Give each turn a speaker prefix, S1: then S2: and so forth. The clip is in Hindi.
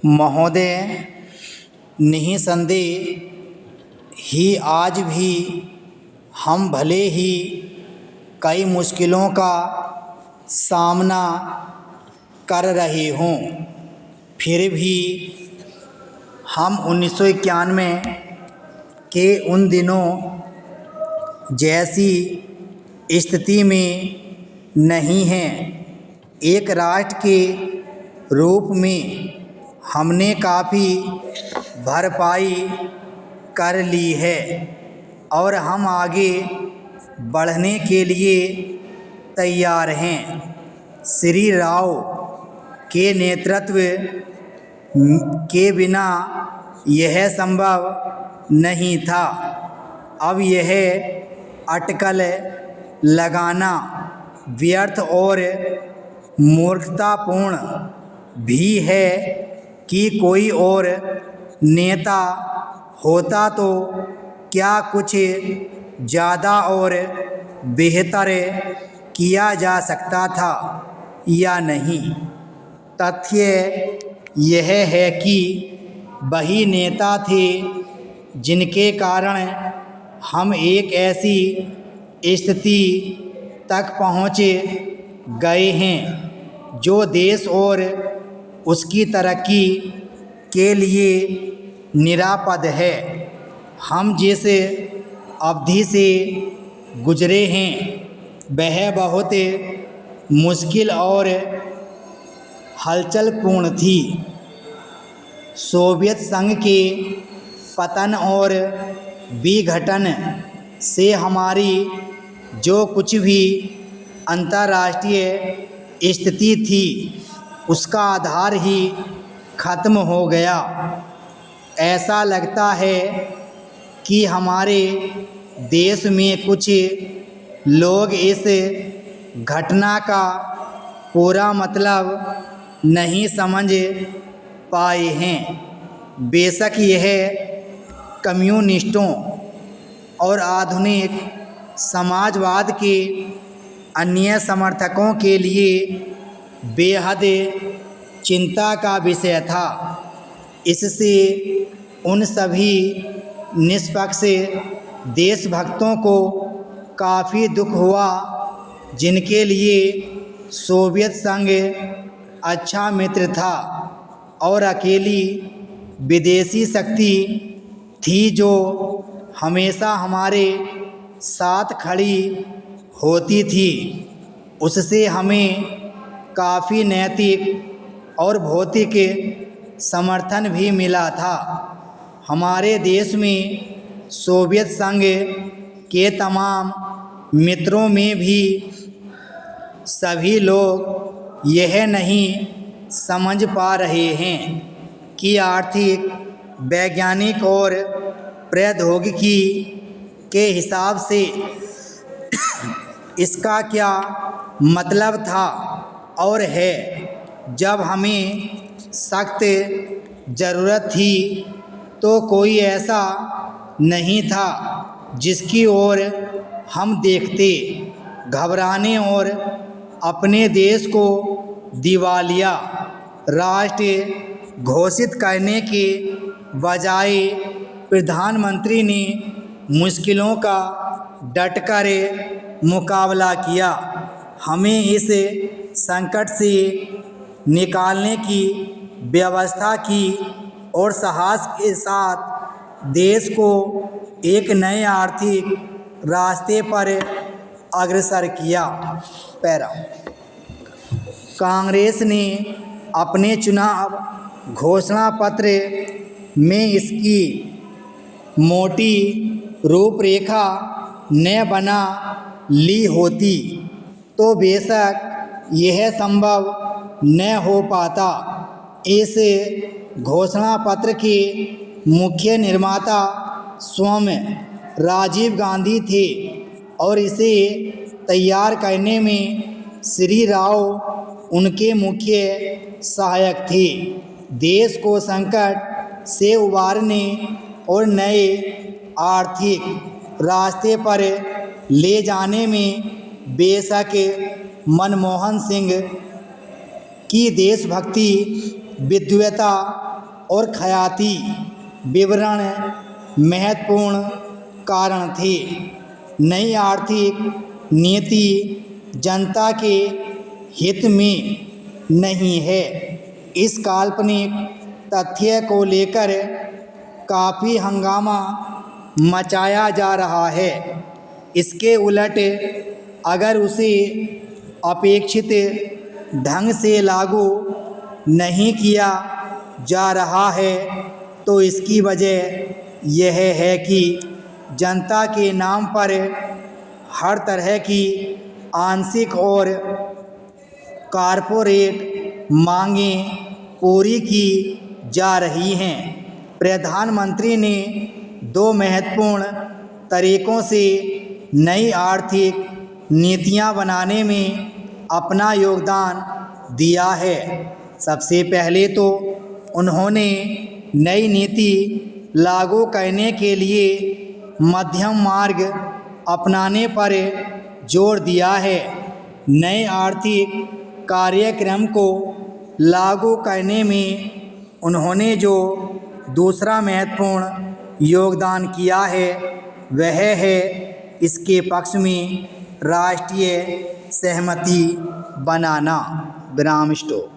S1: महोदय, निःसंदेह ही आज भी हम भले ही कई मुश्किलों का सामना कर रहे हों, फिर भी हम 1991 के उन दिनों जैसी स्थिति में नहीं हैं। एक राष्ट्र के रूप में हमने काफ़ी भरपाई कर ली है और हम आगे बढ़ने के लिए तैयार हैं। श्री राव के नेतृत्व के बिना यह संभव नहीं था। अब यह अटकल लगाना व्यर्थ और मूर्खतापूर्ण भी है कि कोई और नेता होता तो क्या कुछ ज़्यादा और बेहतर किया जा सकता था या नहीं। तथ्य यह है कि वही नेता थे जिनके कारण हम एक ऐसी स्थिति तक पहुँच गए हैं जो देश और उसकी तरक्की के लिए निरापद है। हम जिस अवधि से गुजरे हैं वह बहुत मुश्किल और हलचलपूर्ण थी। सोवियत संघ के पतन और विघटन से हमारी जो कुछ भी अंतर्राष्ट्रीय स्थिति थी उसका आधार ही खत्म हो गया। ऐसा लगता है कि हमारे देश में कुछ लोग इस घटना का पूरा मतलब नहीं समझ पाए हैं। बेशक यह कम्युनिस्टों और आधुनिक समाजवाद के अन्य समर्थकों के लिए बेहद चिंता का विषय था। इससे उन सभी निष्पक्ष देशभक्तों को काफ़ी दुख हुआ जिनके लिए सोवियत संघ अच्छा मित्र था और अकेली विदेशी शक्ति थी जो हमेशा हमारे साथ खड़ी होती थी। उससे हमें काफ़ी नैतिक और भौतिक समर्थन भी मिला था। हमारे देश में सोवियत संघ के तमाम मित्रों में भी सभी लोग यह नहीं समझ पा रहे हैं कि आर्थिक, वैज्ञानिक और प्रौद्योगिकी के हिसाब से इसका क्या मतलब था और है। जब हमें सख्त ज़रूरत थी तो कोई ऐसा नहीं था जिसकी ओर हम देखते। घबराने और अपने देश को दिवालिया राष्ट्र घोषित करने के बजाय प्रधानमंत्री ने मुश्किलों का डटकर मुकाबला किया। हमें इस संकट से निकालने की व्यवस्था की और साहस के साथ देश को एक नए आर्थिक रास्ते पर अग्रसर किया। पैरा कांग्रेस ने अपने चुनाव घोषणा पत्र में इसकी मोटी रूपरेखा न बना ली होती तो बेशक यह संभव न हो पाता। इस घोषणा पत्र के मुख्य निर्माता स्वयं राजीव गांधी थे और इसे तैयार करने में श्री राव उनके मुख्य सहायक थे। देश को संकट से उबारने और नए आर्थिक रास्ते पर ले जाने में बेशक मनमोहन सिंह की देशभक्ति, विद्वता और ख्याति विवरण महत्वपूर्ण कारण थे। नई आर्थिक नीति जनता के हित में नहीं है। इस काल्पनिक तथ्य को लेकर काफ़ी हंगामा मचाया जा रहा है। इसके उलट अगर उसे अपेक्षित ढंग से लागू नहीं किया जा रहा है तो इसकी वजह यह है कि जनता के नाम पर हर तरह की आंशिक और कॉरपोरेट मांगें पूरी की जा रही हैं। प्रधानमंत्री ने 2 महत्वपूर्ण तरीकों से नई आर्थिक नीतियां बनाने में अपना योगदान दिया है। सबसे पहले तो उन्होंने नई नीति लागू करने के लिए मध्यम मार्ग अपनाने पर जोर दिया है। नए आर्थिक कार्यक्रम को लागू करने में उन्होंने जो दूसरा महत्वपूर्ण योगदान किया है वह है इसके पक्ष में राष्ट्रीय सहमति बनाना। विराम स्टॉप।